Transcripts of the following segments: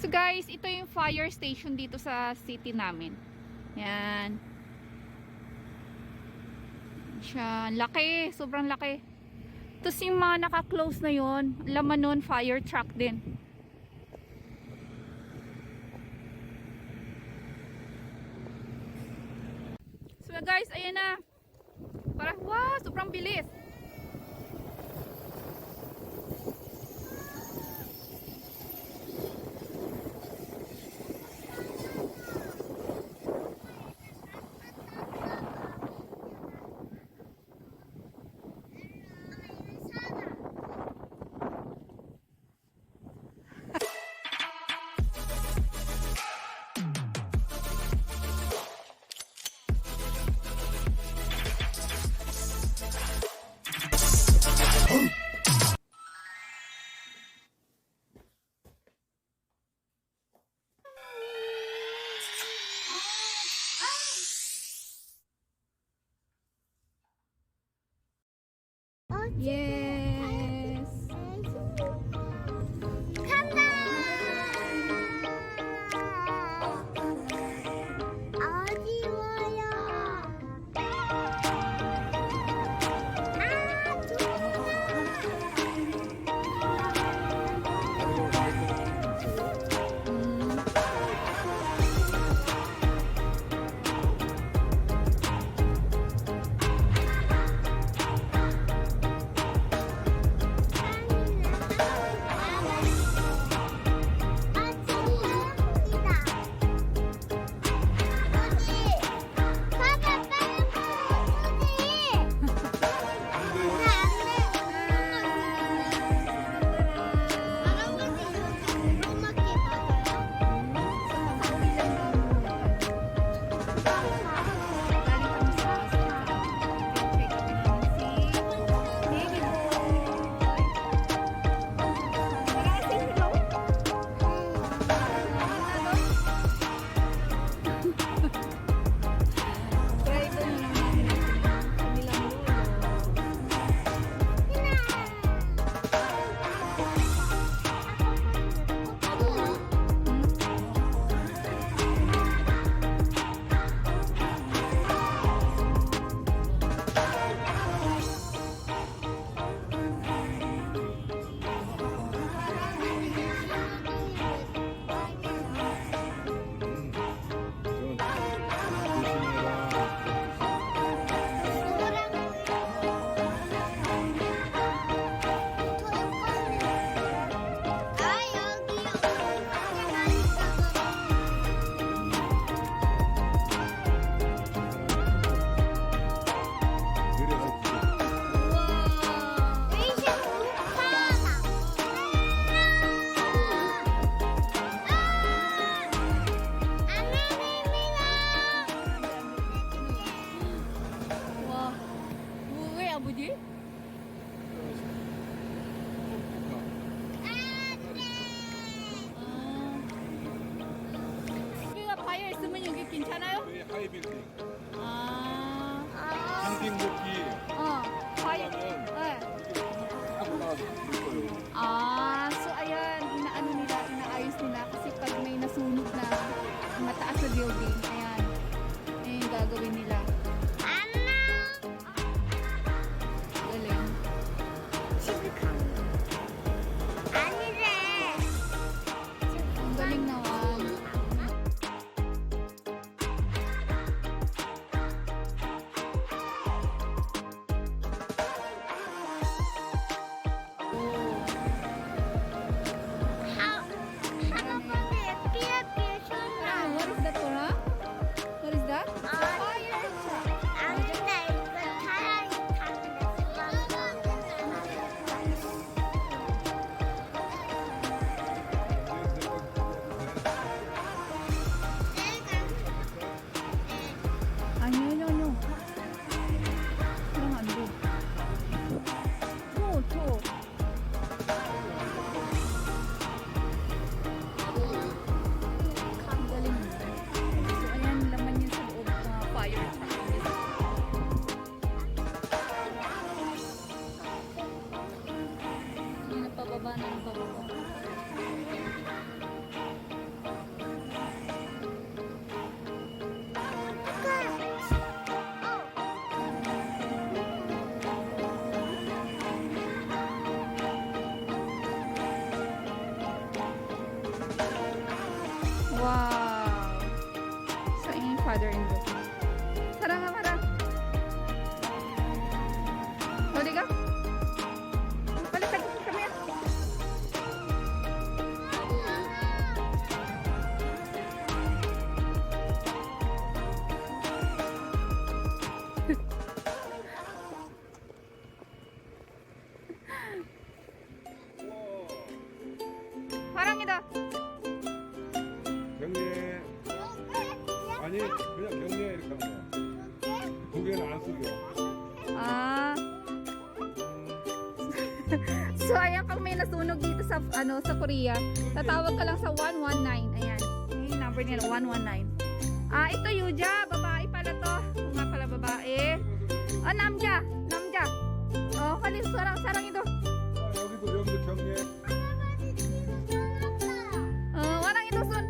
So guys, ito yung fire station dito sa city namin. Yan. Siya, laki, sobrang laki. Tapos yung mga naka-close na yon, laman nun, fire truck din. So guys, ayan na. Parang, wow, sobrang bilis. Yes. 간다. 어지워요. 뭐지? 여기가 파이어 있으면 여기 괜찮아요? 여기 하이빌딩. 빌딩 높이 파이어. 하면 네. 하고 나갈 거예요. So ayan, inaano nila, inaayos nila kasi pag may nasunog na mataas na building, ayan, yung gagawin nila. Galing. Ang galing naman. What is that, Tora? What is that? Fire! father-in-law. Sarang nga, Mara. Huli ka? Balik ka. Come here. Parang ito. 경례. 아니 그냥 경례 이렇게 하는 거야. 두 개는 안 쓰겨. Ah. So ayan, pag may nasunog dito sa sa Korea, tatawag ka lang sa 119. Ayan. Yung number nila 119. Ah, ito Yuja, babae pala to. Kung nga pala babae. Ah, 남자. Oh, kali sarang ito. 여기도 경례. Warang ito sun.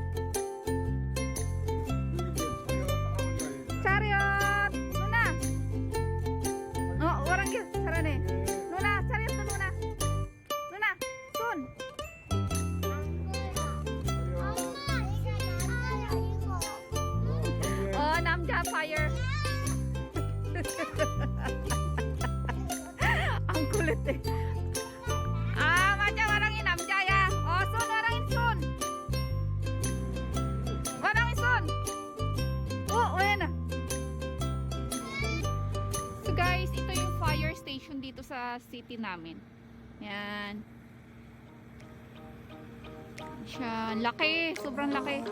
Chariot. Nuna. Oh, warang ito. Sarane. Nuna, chariot to Nuna. Nuna, sun. Oh, 남자 fire. Ang kulit eh. Ah, 맞아. warangin 남자야. Oh, sun, warangin sun. Warangin sun. Oh, ayan na. So guys, ito yung fire station dito sa city namin. Yan. Siya, laki. Sobrang laki.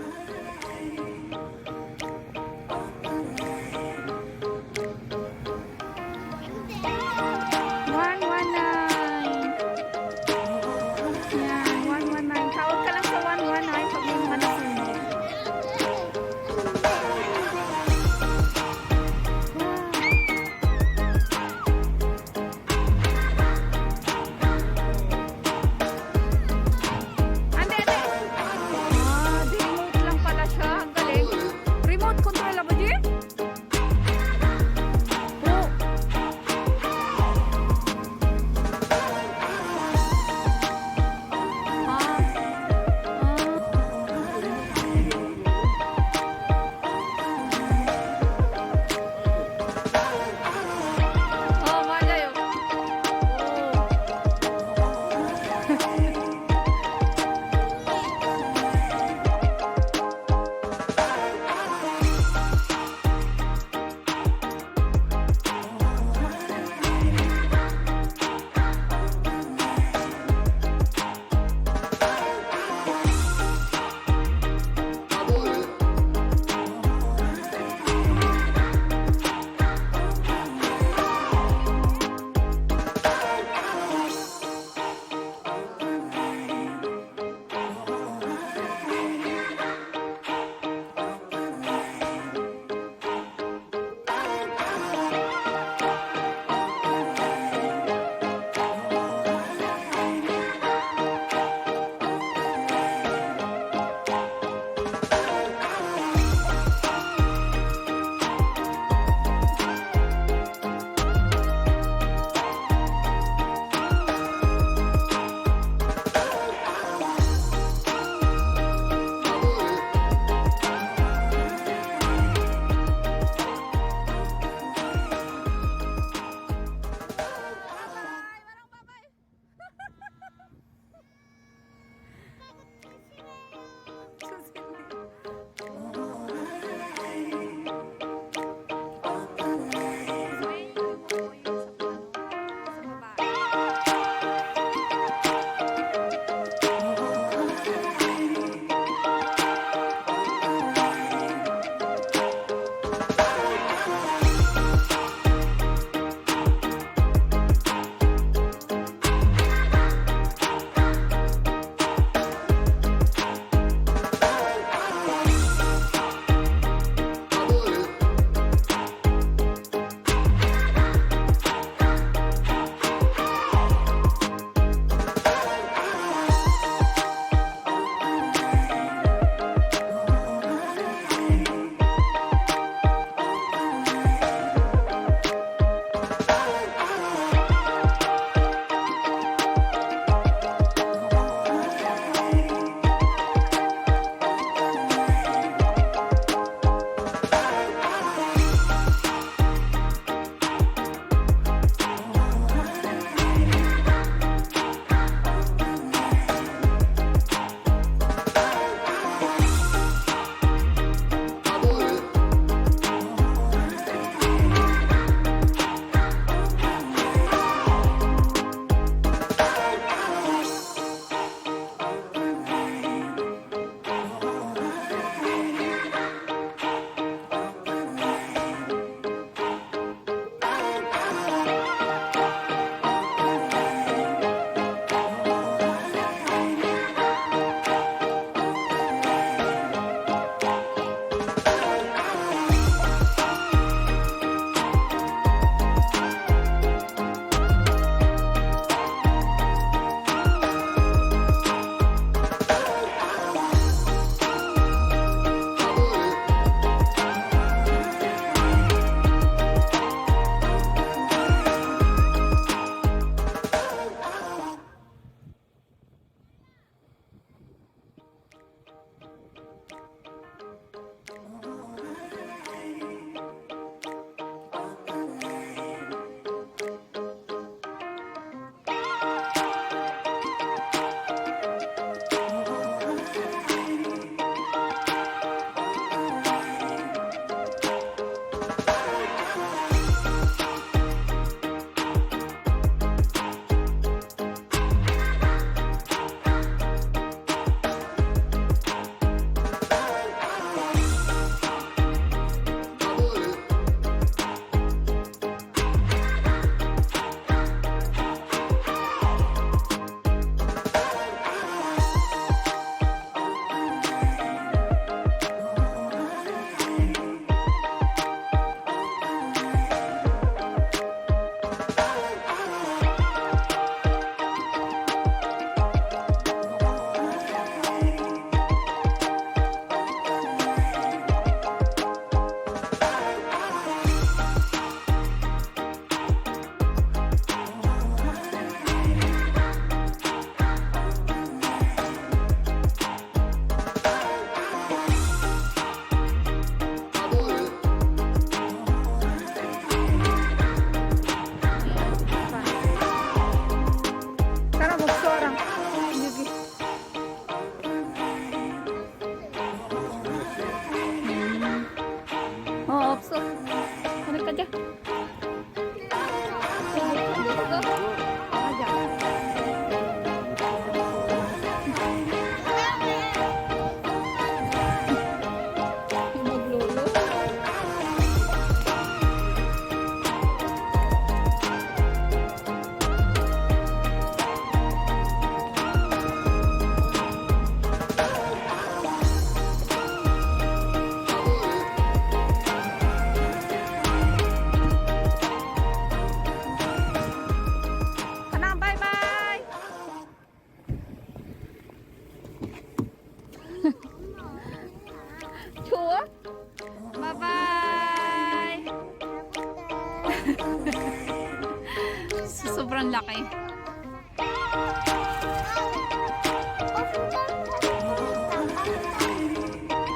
Sobrang laki.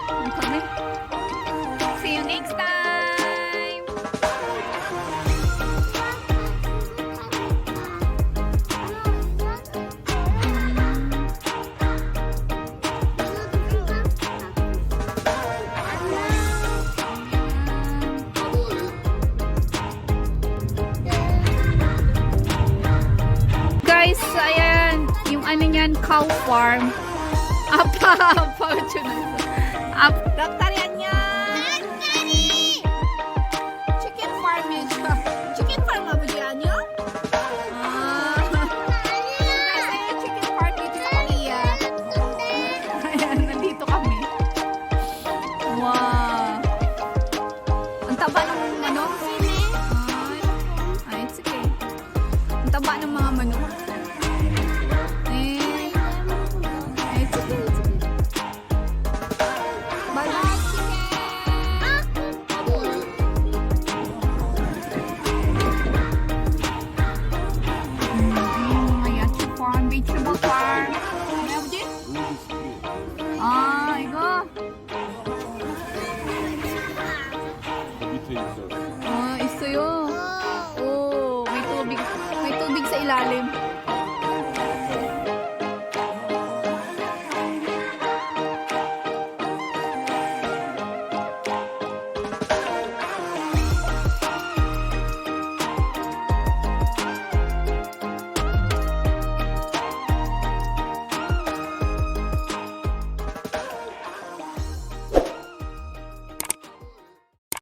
Ang kami. See you next time! Guys, ayan, yung ano niyan, cow farm. Apa,